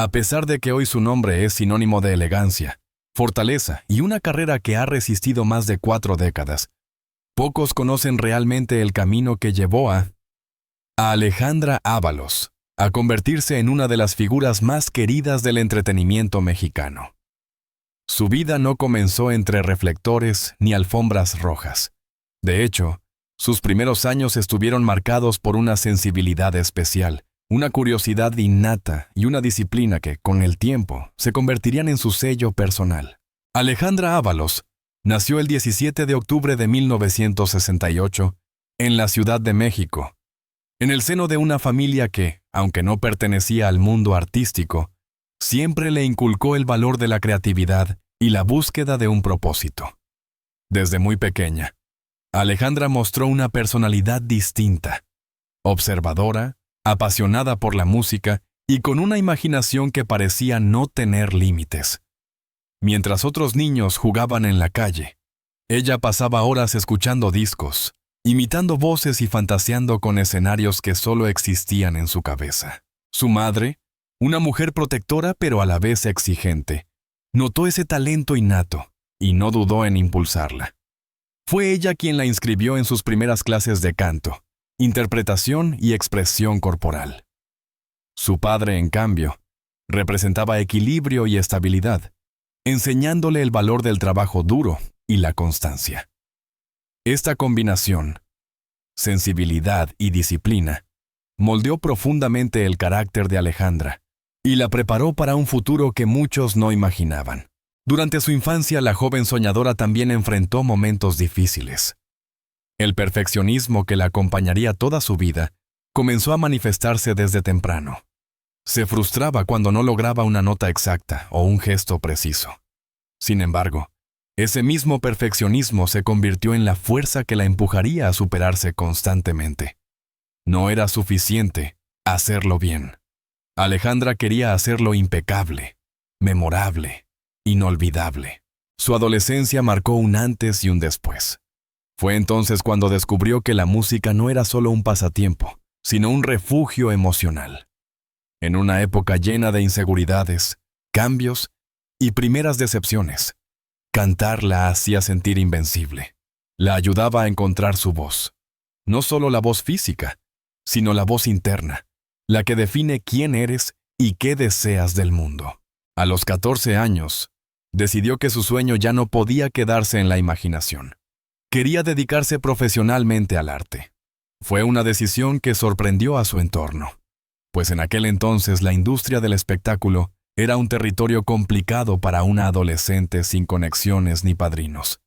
A pesar de que hoy su nombre es sinónimo de elegancia, fortaleza y una carrera que ha resistido más de 4 décadas, pocos conocen realmente el camino que llevó a Alejandra Ábalos a convertirse en una de las figuras más queridas del entretenimiento mexicano. Su vida no comenzó entre reflectores ni alfombras rojas. De hecho, sus primeros años estuvieron marcados por una sensibilidad especial, una curiosidad innata y una disciplina que, con el tiempo, se convertirían en su sello personal. Alejandra Ábalos nació el 17 de octubre de 1968 en la Ciudad de México, en el seno de una familia que, aunque no pertenecía al mundo artístico, siempre le inculcó el valor de la creatividad y la búsqueda de un propósito. Desde muy pequeña, Alejandra mostró una personalidad distinta, observadora, apasionada por la música y con una imaginación que parecía no tener límites. Mientras otros niños jugaban en la calle, ella pasaba horas escuchando discos, imitando voces y fantaseando con escenarios que solo existían en su cabeza. Su madre, una mujer protectora pero a la vez exigente, notó ese talento innato y no dudó en impulsarla. Fue ella quien la inscribió en sus primeras clases de canto, interpretación y expresión corporal. Su padre, en cambio, representaba equilibrio y estabilidad, enseñándole el valor del trabajo duro y la constancia. Esta combinación, sensibilidad y disciplina, moldeó profundamente el carácter de Alejandra y la preparó para un futuro que muchos no imaginaban. Durante su infancia, la joven soñadora también enfrentó momentos difíciles. El perfeccionismo que la acompañaría toda su vida comenzó a manifestarse desde temprano. Se frustraba cuando no lograba una nota exacta o un gesto preciso. Sin embargo, ese mismo perfeccionismo se convirtió en la fuerza que la empujaría a superarse constantemente. No era suficiente hacerlo bien. Alejandra quería hacerlo impecable, memorable, inolvidable. Su adolescencia marcó un antes y un después. Fue entonces cuando descubrió que la música no era solo un pasatiempo, sino un refugio emocional. En una época llena de inseguridades, cambios y primeras decepciones, cantar la hacía sentir invencible. La ayudaba a encontrar su voz. No solo la voz física, sino la voz interna, la que define quién eres y qué deseas del mundo. A los 14 años, decidió que su sueño ya no podía quedarse en la imaginación. Quería dedicarse profesionalmente al arte. Fue una decisión que sorprendió a su entorno, pues en aquel entonces la industria del espectáculo era un territorio complicado para una adolescente sin conexiones ni padrinos.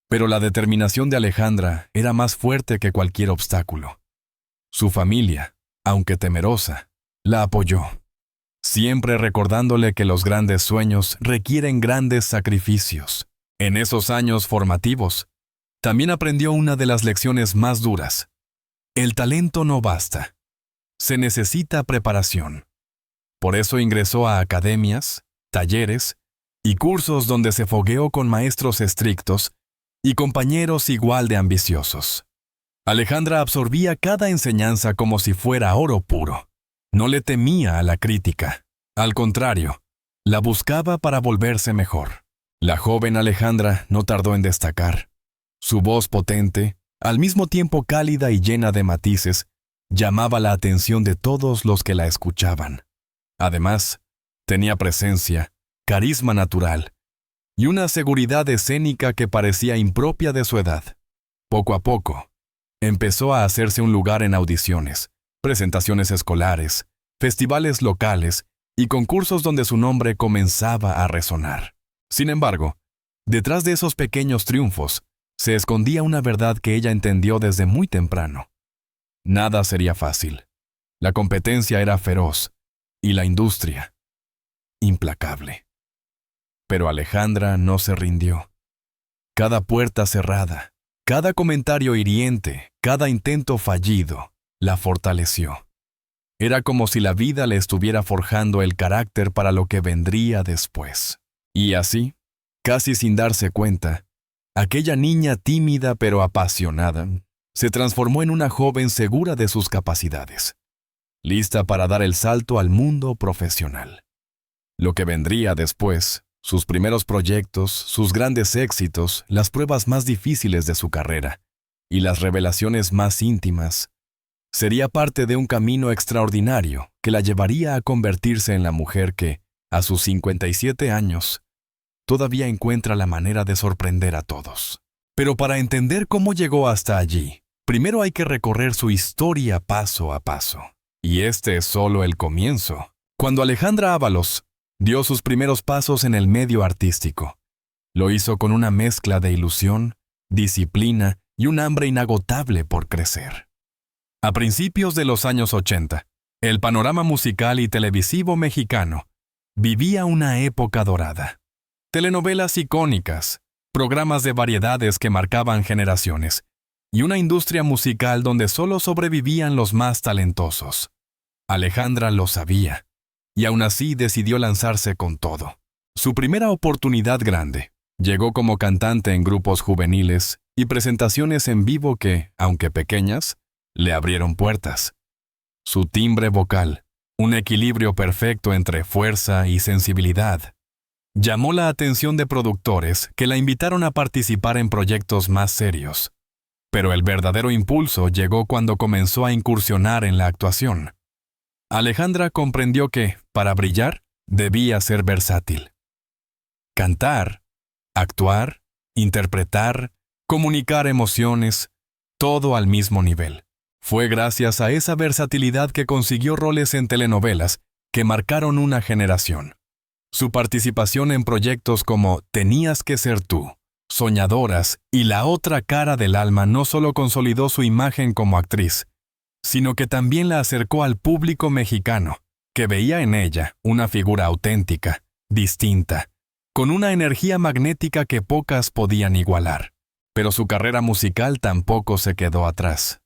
Pero la determinación de Alejandra era más fuerte que cualquier obstáculo. Su familia, aunque temerosa, la apoyó, siempre recordándole que los grandes sueños requieren grandes sacrificios. En esos años formativos, también aprendió una de las lecciones más duras. El talento no basta. Se necesita preparación. Por eso ingresó a academias, talleres y cursos donde se fogueó con maestros estrictos y compañeros igual de ambiciosos. Alejandra absorbía cada enseñanza como si fuera oro puro. No le temía a la crítica. Al contrario, la buscaba para volverse mejor. La joven Alejandra no tardó en destacar. Su voz potente, al mismo tiempo cálida y llena de matices, llamaba la atención de todos los que la escuchaban. Además, tenía presencia, carisma natural y una seguridad escénica que parecía impropia de su edad. Poco a poco, empezó a hacerse un lugar en audiciones, presentaciones escolares, festivales locales y concursos donde su nombre comenzaba a resonar. Sin embargo, detrás de esos pequeños triunfos, se escondía una verdad que ella entendió desde muy temprano. Nada sería fácil. La competencia era feroz y la industria, implacable. Pero Alejandra no se rindió. Cada puerta cerrada, cada comentario hiriente, cada intento fallido, la fortaleció. Era como si la vida le estuviera forjando el carácter para lo que vendría después. Y así, casi sin darse cuenta, aquella niña tímida pero apasionada se transformó en una joven segura de sus capacidades, lista para dar el salto al mundo profesional. Lo que vendría después, sus primeros proyectos, sus grandes éxitos, las pruebas más difíciles de su carrera y las revelaciones más íntimas, sería parte de un camino extraordinario que la llevaría a convertirse en la mujer que, a sus 57 años, todavía encuentra la manera de sorprender a todos. Pero para entender cómo llegó hasta allí, primero hay que recorrer su historia paso a paso. Y este es solo el comienzo. Cuando Alejandra Ábalos dio sus primeros pasos en el medio artístico, lo hizo con una mezcla de ilusión, disciplina y un hambre inagotable por crecer. A principios de los años 80, el panorama musical y televisivo mexicano vivía una época dorada. Telenovelas icónicas, programas de variedades que marcaban generaciones, y una industria musical donde solo sobrevivían los más talentosos. Alejandra lo sabía, y aún así decidió lanzarse con todo. Su primera oportunidad grande llegó como cantante en grupos juveniles y presentaciones en vivo que, aunque pequeñas, le abrieron puertas. Su timbre vocal, un equilibrio perfecto entre fuerza y sensibilidad, llamó la atención de productores que la invitaron a participar en proyectos más serios. Pero el verdadero impulso llegó cuando comenzó a incursionar en la actuación. Alejandra comprendió que, para brillar, debía ser versátil. Cantar, actuar, interpretar, comunicar emociones, todo al mismo nivel. Fue gracias a esa versatilidad que consiguió roles en telenovelas que marcaron una generación. Su participación en proyectos como Tenías que ser tú, Soñadoras y La otra cara del alma no solo consolidó su imagen como actriz, sino que también la acercó al público mexicano, que veía en ella una figura auténtica, distinta, con una energía magnética que pocas podían igualar. Pero su carrera musical tampoco se quedó atrás.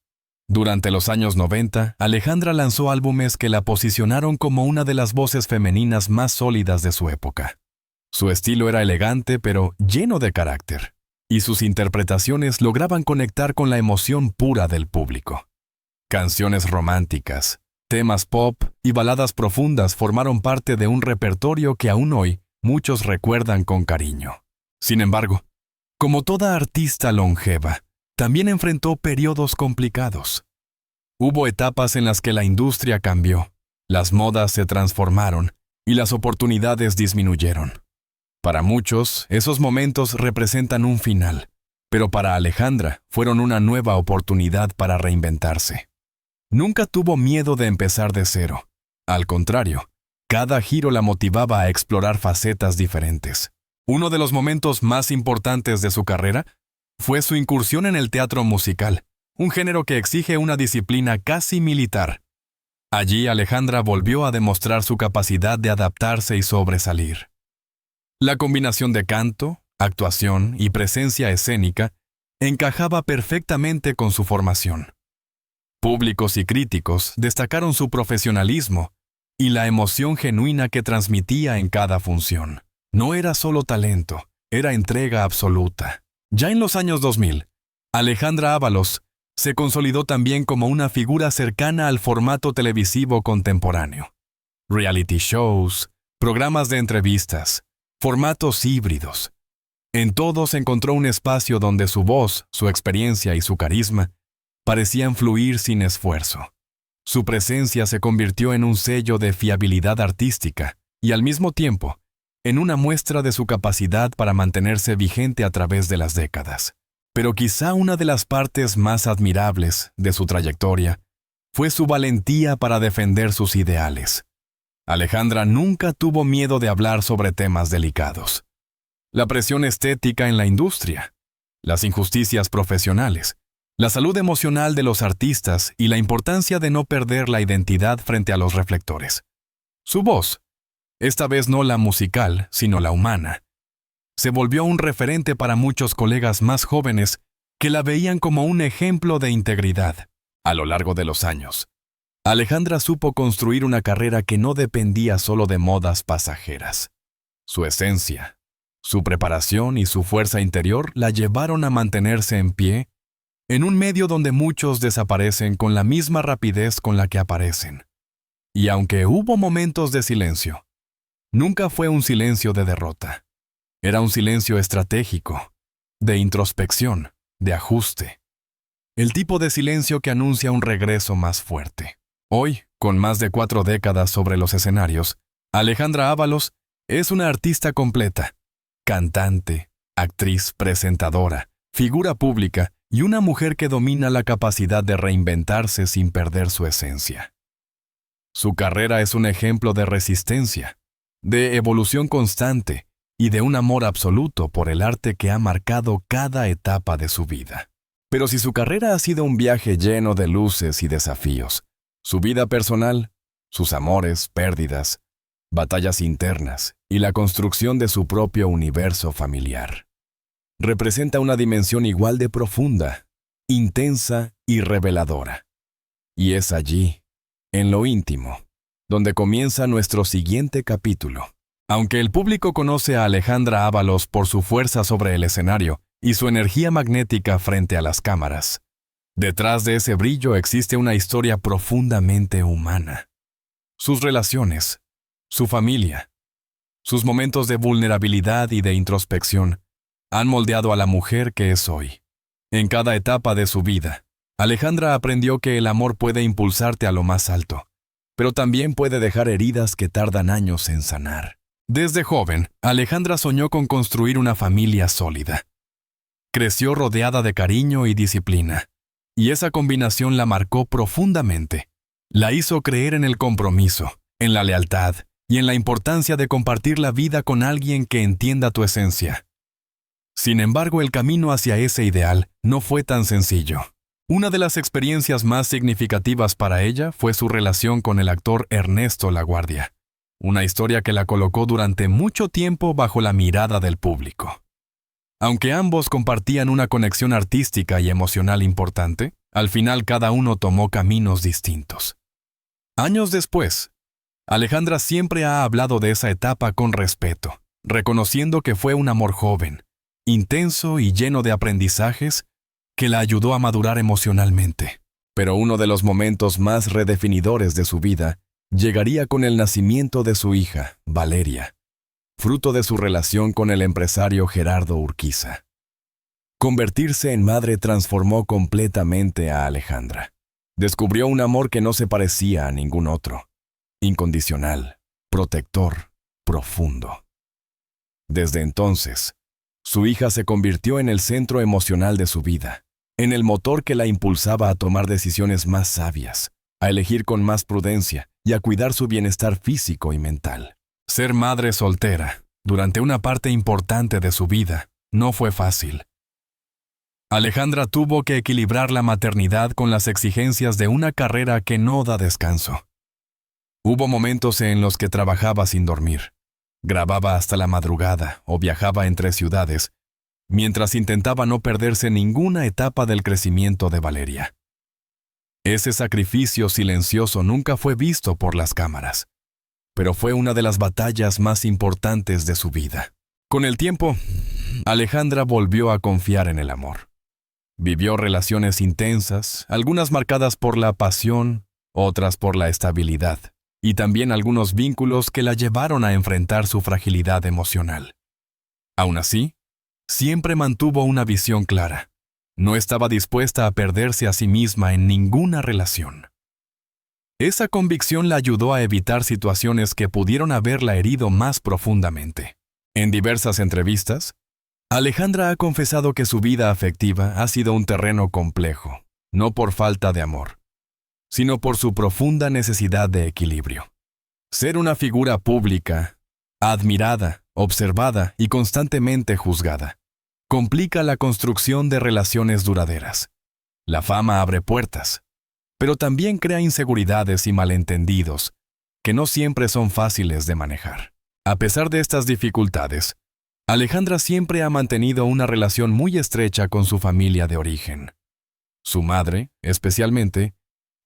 Durante los años 90, Alejandra lanzó álbumes que la posicionaron como una de las voces femeninas más sólidas de su época. Su estilo era elegante pero lleno de carácter, y sus interpretaciones lograban conectar con la emoción pura del público. Canciones románticas, temas pop y baladas profundas formaron parte de un repertorio que aún hoy muchos recuerdan con cariño. Sin embargo, como toda artista longeva, también enfrentó periodos complicados. Hubo etapas en las que la industria cambió, las modas se transformaron y las oportunidades disminuyeron. Para muchos, esos momentos representan un final, pero para Alejandra fueron una nueva oportunidad para reinventarse. Nunca tuvo miedo de empezar de cero. Al contrario, cada giro la motivaba a explorar facetas diferentes. Uno de los momentos más importantes de su carrera fue su incursión en el teatro musical, un género que exige una disciplina casi militar. Allí Alejandra volvió a demostrar su capacidad de adaptarse y sobresalir. La combinación de canto, actuación y presencia escénica encajaba perfectamente con su formación. Públicos y críticos destacaron su profesionalismo y la emoción genuina que transmitía en cada función. No era solo talento, era entrega absoluta. Ya en los años 2000, Alejandra Ábalos se consolidó también como una figura cercana al formato televisivo contemporáneo. Reality shows, programas de entrevistas, formatos híbridos. En todos encontró un espacio donde su voz, su experiencia y su carisma parecían fluir sin esfuerzo. Su presencia se convirtió en un sello de fiabilidad artística y al mismo tiempo en una muestra de su capacidad para mantenerse vigente a través de las décadas. Pero quizá una de las partes más admirables de su trayectoria fue su valentía para defender sus ideales. Alejandra nunca tuvo miedo de hablar sobre temas delicados. La presión estética en la industria, las injusticias profesionales, la salud emocional de los artistas y la importancia de no perder la identidad frente a los reflectores. Su voz, esta vez no la musical, sino la humana, se volvió un referente para muchos colegas más jóvenes que la veían como un ejemplo de integridad. A lo largo de los años, Alejandra supo construir una carrera que no dependía solo de modas pasajeras. Su esencia, su preparación y su fuerza interior la llevaron a mantenerse en pie en un medio donde muchos desaparecen con la misma rapidez con la que aparecen. Y aunque hubo momentos de silencio, nunca fue un silencio de derrota. Era un silencio estratégico, de introspección, de ajuste. El tipo de silencio que anuncia un regreso más fuerte. Hoy, con más de 4 décadas sobre los escenarios, Alejandra Ábalos es una artista completa, cantante, actriz, presentadora, figura pública y una mujer que domina la capacidad de reinventarse sin perder su esencia. Su carrera es un ejemplo de resistencia, de evolución constante y de un amor absoluto por el arte que ha marcado cada etapa de su vida. Pero si su carrera ha sido un viaje lleno de luces y desafíos, su vida personal, sus amores, pérdidas, batallas internas y la construcción de su propio universo familiar, representa una dimensión igual de profunda, intensa y reveladora. Y es allí, en lo íntimo, donde comienza nuestro siguiente capítulo. Aunque el público conoce a Alejandra Ábalos por su fuerza sobre el escenario y su energía magnética frente a las cámaras, detrás de ese brillo existe una historia profundamente humana. Sus relaciones, su familia, sus momentos de vulnerabilidad y de introspección han moldeado a la mujer que es hoy. En cada etapa de su vida, Alejandra aprendió que el amor puede impulsarte a lo más alto, pero también puede dejar heridas que tardan años en sanar. Desde joven, Alejandra soñó con construir una familia sólida. Creció rodeada de cariño y disciplina, y esa combinación la marcó profundamente. La hizo creer en el compromiso, en la lealtad y en la importancia de compartir la vida con alguien que entienda tu esencia. Sin embargo, el camino hacia ese ideal no fue tan sencillo. Una de las experiencias más significativas para ella fue su relación con el actor Ernesto LaGuardia, una historia que la colocó durante mucho tiempo bajo la mirada del público. Aunque ambos compartían una conexión artística y emocional importante, al final cada uno tomó caminos distintos. Años después, Alejandra siempre ha hablado de esa etapa con respeto, reconociendo que fue un amor joven, intenso y lleno de aprendizajes que la ayudó a madurar emocionalmente. Pero uno de los momentos más redefinidores de su vida llegaría con el nacimiento de su hija, Valeria, fruto de su relación con el empresario Gerardo Urquiza. Convertirse en madre transformó completamente a Alejandra. Descubrió un amor que no se parecía a ningún otro, incondicional, protector, profundo. Desde entonces, su hija se convirtió en el centro emocional de su vida, en el motor que la impulsaba a tomar decisiones más sabias, a elegir con más prudencia y a cuidar su bienestar físico y mental. Ser madre soltera, durante una parte importante de su vida, no fue fácil. Alejandra tuvo que equilibrar la maternidad con las exigencias de una carrera que no da descanso. Hubo momentos en los que trabajaba sin dormir, grababa hasta la madrugada o viajaba entre ciudades, mientras intentaba no perderse ninguna etapa del crecimiento de Valeria. Ese sacrificio silencioso nunca fue visto por las cámaras, pero fue una de las batallas más importantes de su vida. Con el tiempo, Alejandra volvió a confiar en el amor. Vivió relaciones intensas, algunas marcadas por la pasión, otras por la estabilidad, y también algunos vínculos que la llevaron a enfrentar su fragilidad emocional. Aún así, siempre mantuvo una visión clara. No estaba dispuesta a perderse a sí misma en ninguna relación. Esa convicción la ayudó a evitar situaciones que pudieron haberla herido más profundamente. En diversas entrevistas, Alejandra ha confesado que su vida afectiva ha sido un terreno complejo, no por falta de amor, sino por su profunda necesidad de equilibrio. Ser una figura pública, admirada, observada y constantemente juzgada, complica la construcción de relaciones duraderas. La fama abre puertas, pero también crea inseguridades y malentendidos que no siempre son fáciles de manejar. A pesar de estas dificultades, Alejandra siempre ha mantenido una relación muy estrecha con su familia de origen. Su madre, especialmente,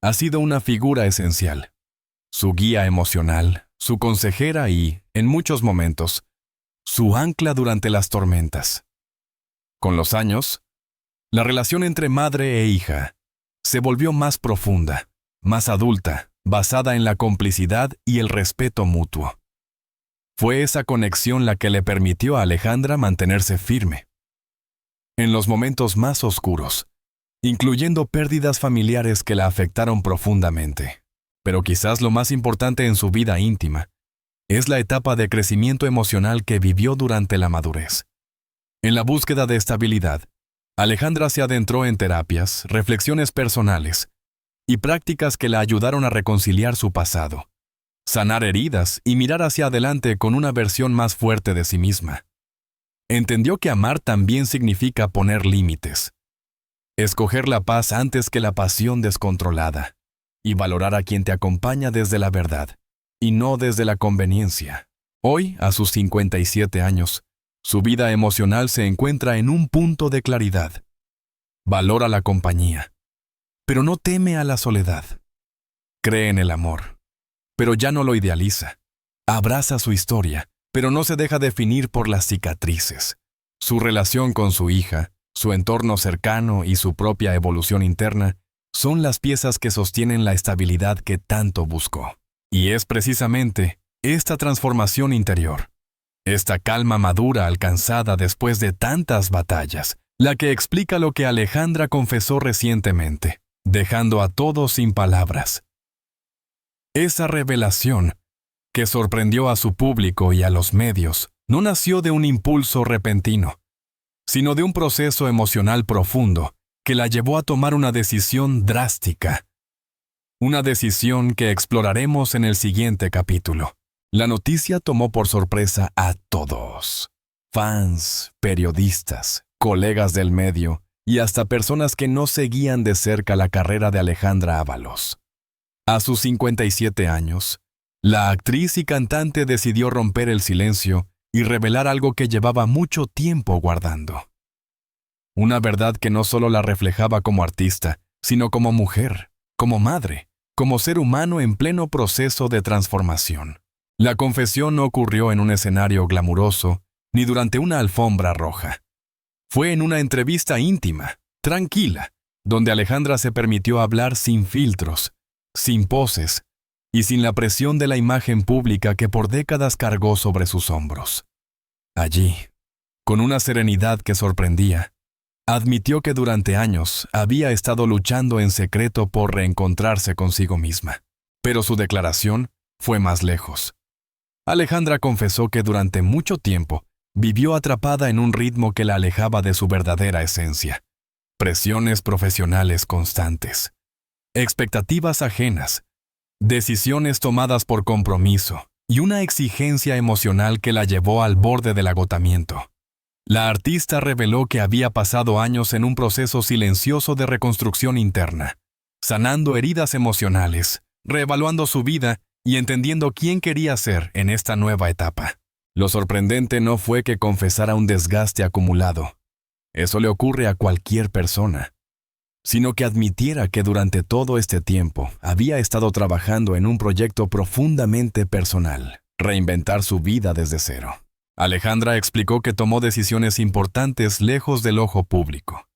ha sido una figura esencial, su guía emocional, su consejera y, en muchos momentos, su ancla durante las tormentas. Con los años, la relación entre madre e hija se volvió más profunda, más adulta, basada en la complicidad y el respeto mutuo. Fue esa conexión la que le permitió a Alejandra mantenerse firme. En los momentos más oscuros, incluyendo pérdidas familiares que la afectaron profundamente. Pero quizás lo más importante en su vida íntima es la etapa de crecimiento emocional que vivió durante la madurez. En la búsqueda de estabilidad, Alejandra se adentró en terapias, reflexiones personales y prácticas que la ayudaron a reconciliar su pasado, sanar heridas y mirar hacia adelante con una versión más fuerte de sí misma. Entendió que amar también significa poner límites, escoger la paz antes que la pasión descontrolada, y valorar a quien te acompaña desde la verdad, y no desde la conveniencia. Hoy, a sus 57 años, su vida emocional se encuentra en un punto de claridad. Valora la compañía, pero no teme a la soledad. Cree en el amor, pero ya no lo idealiza. Abraza su historia, pero no se deja definir por las cicatrices. Su relación con su hija, su entorno cercano y su propia evolución interna son las piezas que sostienen la estabilidad que tanto buscó. Y es precisamente esta transformación interior, esta calma madura alcanzada después de tantas batallas, la que explica lo que Alejandra confesó recientemente, dejando a todos sin palabras. Esa revelación, que sorprendió a su público y a los medios, no nació de un impulso repentino, sino de un proceso emocional profundo que la llevó a tomar una decisión drástica. Una decisión que exploraremos en el siguiente capítulo. La noticia tomó por sorpresa a todos. Fans, periodistas, colegas del medio y hasta personas que no seguían de cerca la carrera de Alejandra Ábalos. A sus 57 años, la actriz y cantante decidió romper el silencio y revelar algo que llevaba mucho tiempo guardando. Una verdad que no solo la reflejaba como artista, sino como mujer, como madre, como ser humano en pleno proceso de transformación. La confesión no ocurrió en un escenario glamuroso ni durante una alfombra roja. Fue en una entrevista íntima, tranquila, donde Alejandra se permitió hablar sin filtros, sin poses y sin la presión de la imagen pública que por décadas cargó sobre sus hombros. Allí, con una serenidad que sorprendía, admitió que durante años había estado luchando en secreto por reencontrarse consigo misma. Pero su declaración fue más lejos. Alejandra confesó que durante mucho tiempo vivió atrapada en un ritmo que la alejaba de su verdadera esencia. Presiones profesionales constantes, expectativas ajenas, decisiones tomadas por compromiso y una exigencia emocional que la llevó al borde del agotamiento. La artista reveló que había pasado años en un proceso silencioso de reconstrucción interna, sanando heridas emocionales, reevaluando su vida y entendiendo quién quería ser en esta nueva etapa. Lo sorprendente no fue que confesara un desgaste acumulado. Eso le ocurre a cualquier persona. Sino que admitiera que durante todo este tiempo había estado trabajando en un proyecto profundamente personal, reinventar su vida desde cero. Alejandra explicó que tomó decisiones importantes lejos del ojo público.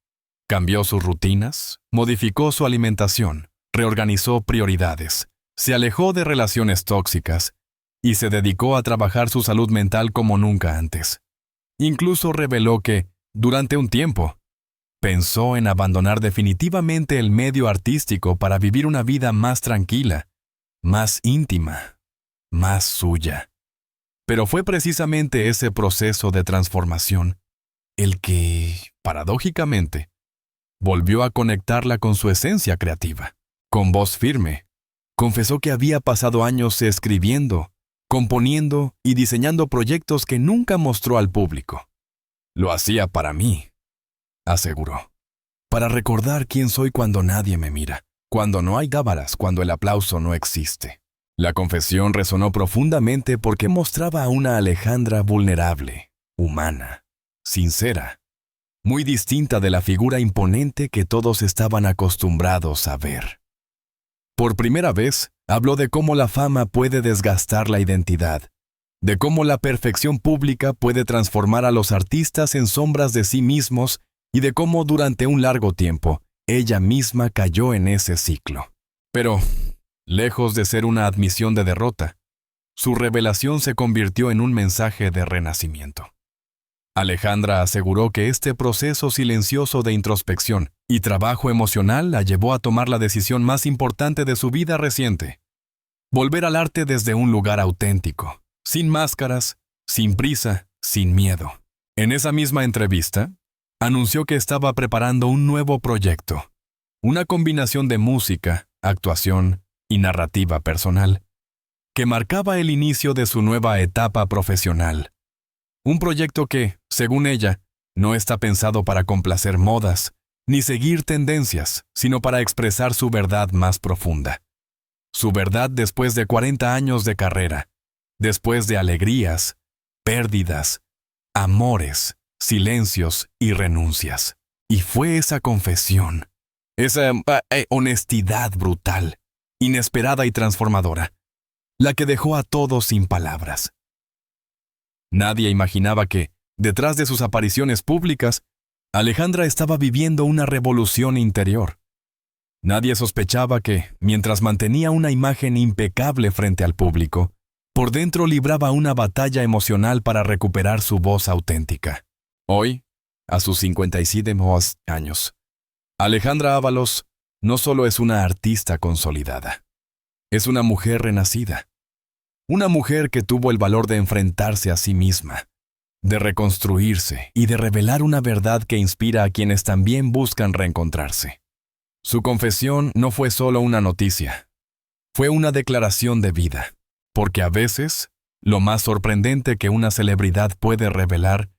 Cambió sus rutinas, modificó su alimentación, reorganizó prioridades, se alejó de relaciones tóxicas y se dedicó a trabajar su salud mental como nunca antes. Incluso reveló que, durante un tiempo, pensó en abandonar definitivamente el medio artístico para vivir una vida más tranquila, más íntima, más suya. Pero fue precisamente ese proceso de transformación el que, paradójicamente, volvió a conectarla con su esencia creativa. Con voz firme, confesó que había pasado años escribiendo, componiendo y diseñando proyectos que nunca mostró al público. Lo hacía para mí, aseguró, para recordar quién soy cuando nadie me mira, cuando no hay cámaras, cuando el aplauso no existe. La confesión resonó profundamente porque mostraba a una Alejandra vulnerable, humana, sincera, muy distinta de la figura imponente que todos estaban acostumbrados a ver. Por primera vez, habló de cómo la fama puede desgastar la identidad, de cómo la perfección pública puede transformar a los artistas en sombras de sí mismos y de cómo durante un largo tiempo ella misma cayó en ese ciclo. Pero, lejos de ser una admisión de derrota, su revelación se convirtió en un mensaje de renacimiento. Alejandra aseguró que este proceso silencioso de introspección y trabajo emocional la llevó a tomar la decisión más importante de su vida reciente: volver al arte desde un lugar auténtico, sin máscaras, sin prisa, sin miedo. En esa misma entrevista, anunció que estaba preparando un nuevo proyecto, una combinación de música, actuación y narrativa personal, que marcaba el inicio de su nueva etapa profesional. Un proyecto que, según ella, no está pensado para complacer modas, ni seguir tendencias, sino para expresar su verdad más profunda. Su verdad después de 40 años de carrera, después de alegrías, pérdidas, amores, silencios y renuncias. Y fue esa confesión, esa honestidad brutal, inesperada y transformadora, la que dejó a todos sin palabras. Nadie imaginaba que, detrás de sus apariciones públicas, Alejandra estaba viviendo una revolución interior. Nadie sospechaba que, mientras mantenía una imagen impecable frente al público, por dentro libraba una batalla emocional para recuperar su voz auténtica. Hoy, a sus 57 años, Alejandra Ábalos no solo es una artista consolidada, es una mujer renacida. Una mujer que tuvo el valor de enfrentarse a sí misma, de reconstruirse y de revelar una verdad que inspira a quienes también buscan reencontrarse. Su confesión no fue solo una noticia, fue una declaración de vida, porque a veces, lo más sorprendente que una celebridad puede revelar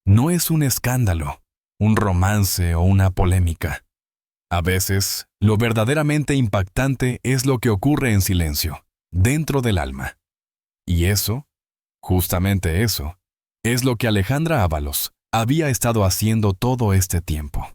no es un escándalo, un romance o una polémica. A veces, lo verdaderamente impactante es lo que ocurre en silencio, dentro del alma. Y eso, justamente eso, es lo que Alejandra Ábalos había estado haciendo todo este tiempo.